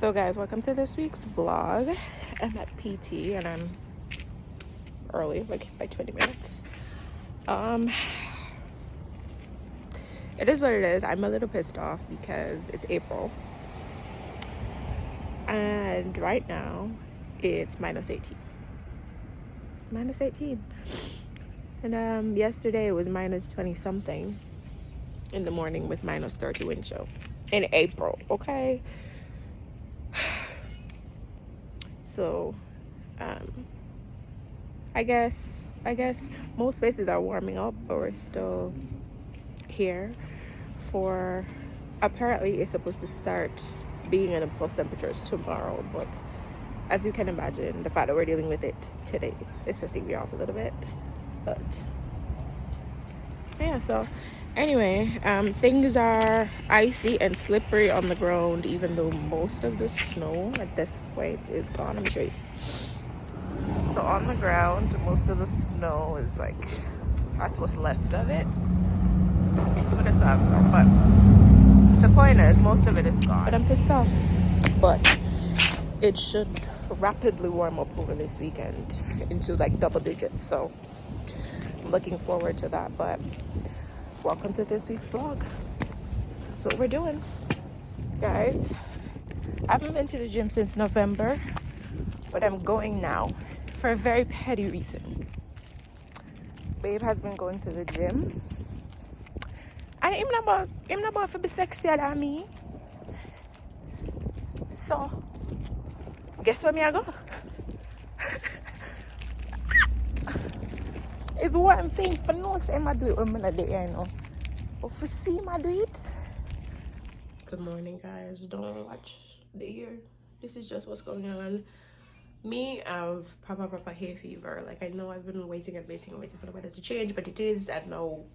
So guys, welcome to this week's vlog. I'm at PT and I'm early, like by 20 minutes. It is what it is. I'm a little pissed off because it's April and right now it's minus 18. And yesterday it was minus 20 something in the morning with minus 30 wind chill in April. Okay, so I guess most places are warming up, but we're still here for, apparently it's supposed to start being in the plus temperatures tomorrow, but as you can imagine, the fact that we're dealing with it today is pissing me off a little bit. But yeah, so anyway, things are icy and slippery on the ground, even though most of the snow at this point is gone. Let me show you. So on the ground, most of the snow is like, that's what's left of it. I'm gonna still have some, but the point is most of it is gone. But I'm pissed off. But it should rapidly warm up over this weekend into like double digits, so I'm looking forward to that. But welcome to this week's vlog. That's what we're doing, guys. I haven't been to the gym since November, but I'm going now for a very petty reason. Babe has been going to the gym and him not about to be sexier than me. So guess where me I go? Is what I'm saying. For no say I do it when I'm not there, you know. But for see I do it. Good morning, guys. Don't watch the ear. This is just what's going on. Me, I've proper hay fever. Like, I know I've been waiting for the weather to change, but it is. I know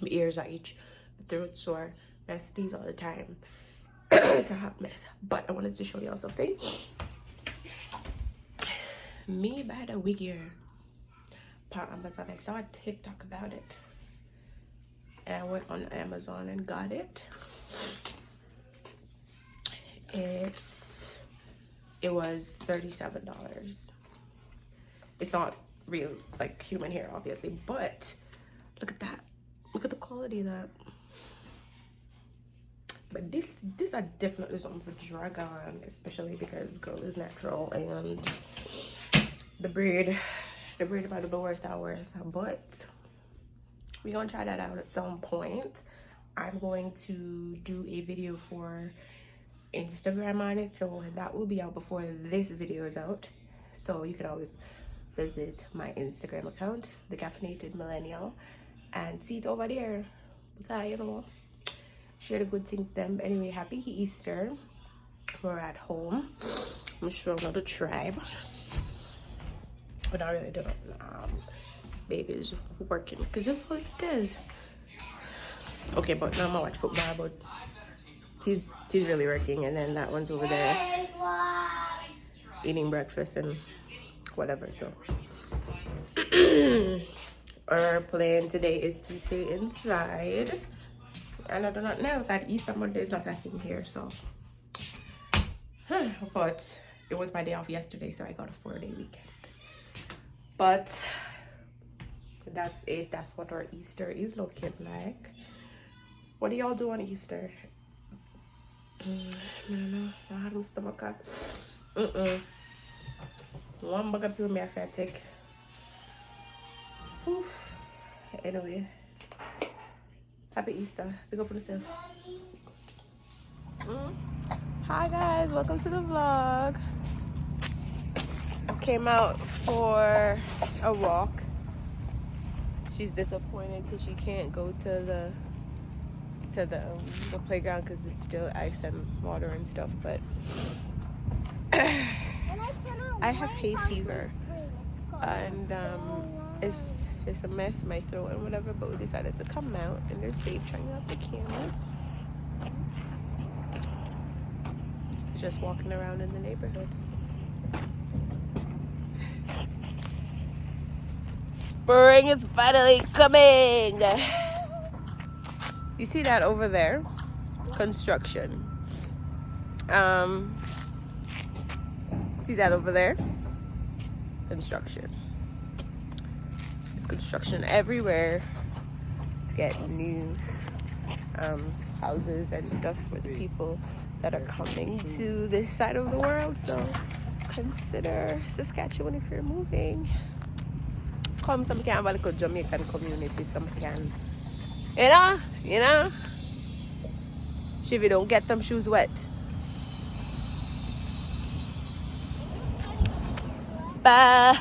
my ears are itch, my throat sore, I sneeze all the time. It's a hot mess. But I wanted to show y'all something. Me bought a wig here on Amazon. I saw a TikTok about it, and I went on Amazon and got it. It was $37. It's not real, like, human hair, obviously, but look at that. Look at the quality of that. But this are definitely something for drag on, especially because girl is natural and the braid about to be worse and worse. But we're gonna try that out at some point. I'm going to do a video for Instagram on it, so that will be out before this video is out. So you can always visit my Instagram account, The Caffeinated Millennial, and see it over there, because you know, share the good things them. Anyway, happy Easter. We're at home. I'm sure another tribe, but I really don't. Baby's working because that's all it does. Okay, but now I'm gonna watch football, but she's really working, and then that one's over there eating breakfast and whatever. So our plan today is to stay inside, and I do not know. It's at Easter Monday is not happening here, so but it was my day off yesterday, so I got a 4-day weekend. But that's it. That's what our Easter is looking like. What do y'all do on Easter? I had my stomach. One bag of pill me I take. Anyway, happy Easter. Big up on yourself. Hi guys, welcome to the vlog. I came out for a walk. She's disappointed because she can't go to the playground because it's still ice and water and stuff, but I have hay fever and it's a mess in my throat and whatever, but we decided to come out, and there's Babe trying out the camera, just walking around in the neighborhood. Spring is finally coming. You see that over there? Construction. See that over there? Construction. There's construction everywhere to get new houses and stuff for the people that are coming to this side of the world. So consider Saskatchewan if you're moving. Come, some can have a little Jamaican community, some can. You know. Shivy, don't get them shoes wet. Bye.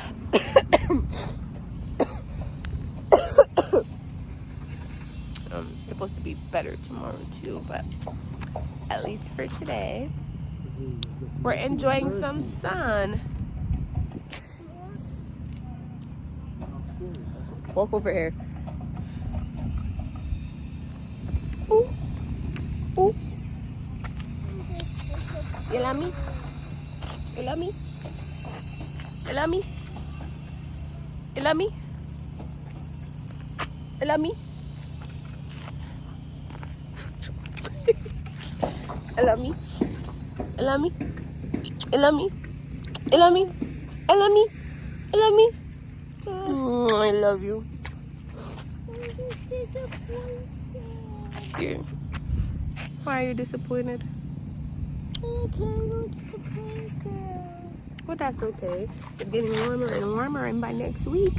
Supposed to be better tomorrow too, but at least for today, we're enjoying some sun. Walk over here. Ooh. Ooh. You love me? You love me? You love me? You love me? You love me? You love me? You love me? You love me? You love me? I love me? I love me? I love you. Yeah. Why are you disappointed? I can't go to the playground. Well, that's okay. It's getting warmer and warmer, and by next week,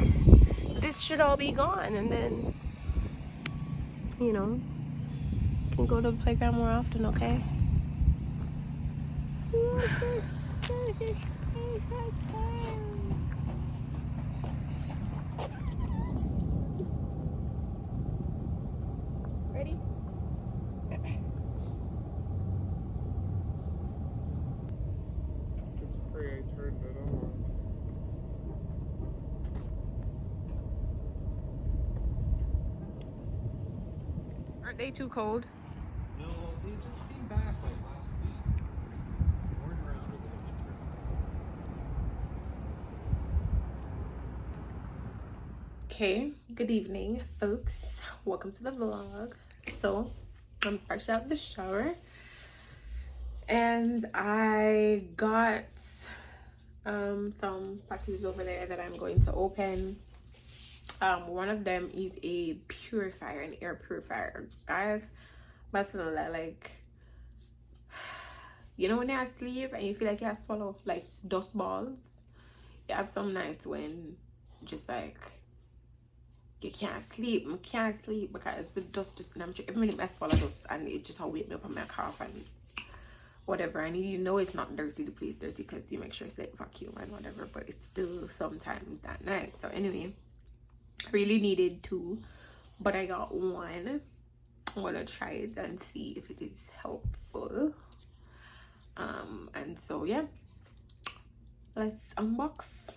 this should all be gone, and then, you know, you can go to the playground more often, okay? Ready? Just pray I turned it on. Aren't they too cold? No, they just came back like last week. They weren't around over the winter. Okay, good evening, folks. Welcome to the vlog. So, I'm fresh out the shower, and I got some packages over there that I'm going to open. One of them is a purifier, an air purifier, guys. But you know that, like, you know when you're asleep and you feel like you have to swallow like dust balls. You have some nights when just like you can't sleep because the dust just, and I'm sure every minute I swallow dust and it just wake me up and my cough and whatever. And you know it's not dirty, the place dirty because you make sure it's like vacuum and whatever, but it's still sometimes that night. So anyway, really needed two, but I got one. I'm gonna try it and see if it is helpful. And so yeah, let's unbox.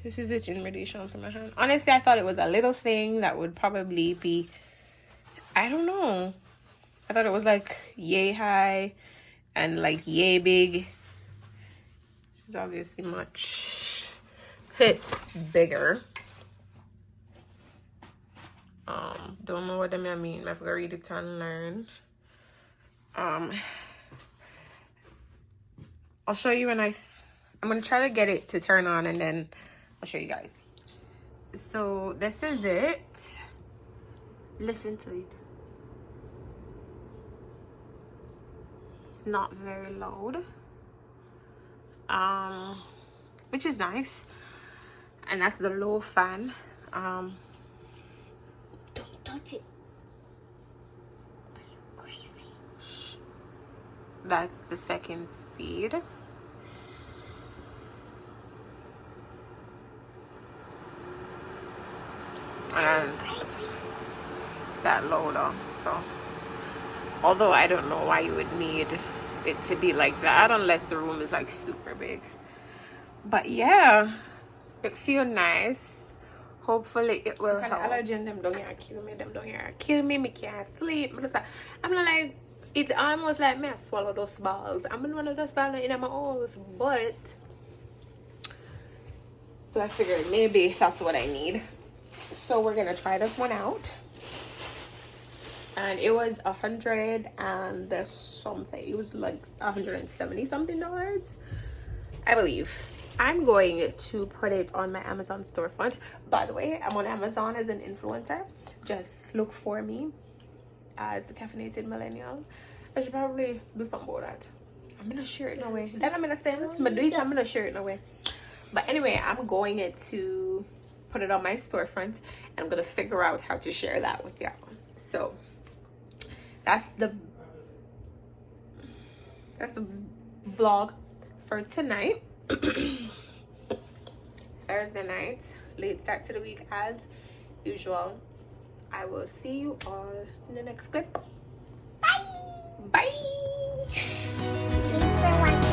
This is it in relation to my hand. Honestly, I thought it was a little thing that would probably be, I don't know. I thought it was like yay high and like yay big. This is obviously much bigger. Don't know what I mean. I forgot to read it and learn. I'll show you when I'm gonna try to get it to turn on, and then I'll show you guys. So this is it. Listen to it. It's not very loud, which is nice. And that's the low fan. Don't touch it. Are you crazy? Shh. That's the second speed. And that loader. So although I don't know why you would need it to be like that unless the room is like super big, but yeah, it feels nice. Hopefully it will help. Allergen them down here kill me. Me can't sleep. I'm like, it's almost like me I swallow those balls. I'm in one of those balls in my house, but so I figured maybe that's what I need. So we're gonna try this one out. And it was $100 and something. It was like $170 something, I believe. I'm going to put it on my Amazon storefront. By the way, I'm on Amazon as an influencer. Just look for me as the Caffeinated Millennial. I should probably do something about that. I'm gonna share it in a way. That I'm gonna sense, but do it, I'm gonna share it in a way. But anyway, I'm going to put it on my storefront, and I'm gonna figure out how to share that with y'all. So that's the vlog for tonight. Thursday night, late start to the week as usual. I will see you all in the next clip. Bye. Thanks for watching.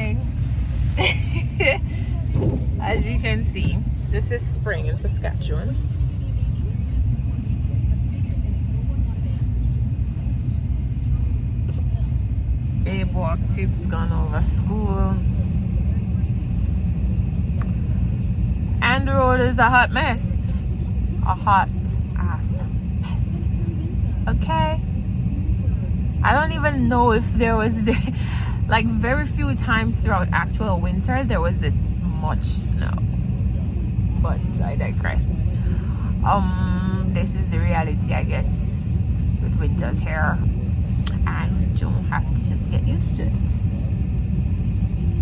spring. As you can see, this is spring in Saskatchewan. Babe walk tips gone over school. And the road is a hot mess. A hot ass mess. Okay? I don't even know if there was like very few times throughout actual winter there was this much snow. But I digress. This is the reality, I guess, with winters here. And you have to just get used to it.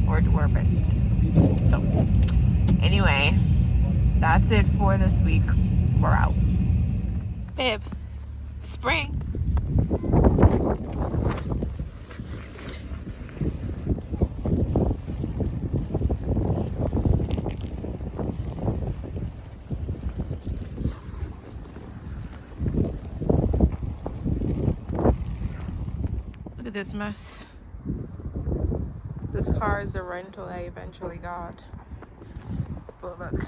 Or do our best. So, anyway, that's it for this week. We're out. Babe, spring. Look at this mess. This car is a rental I eventually got. But look,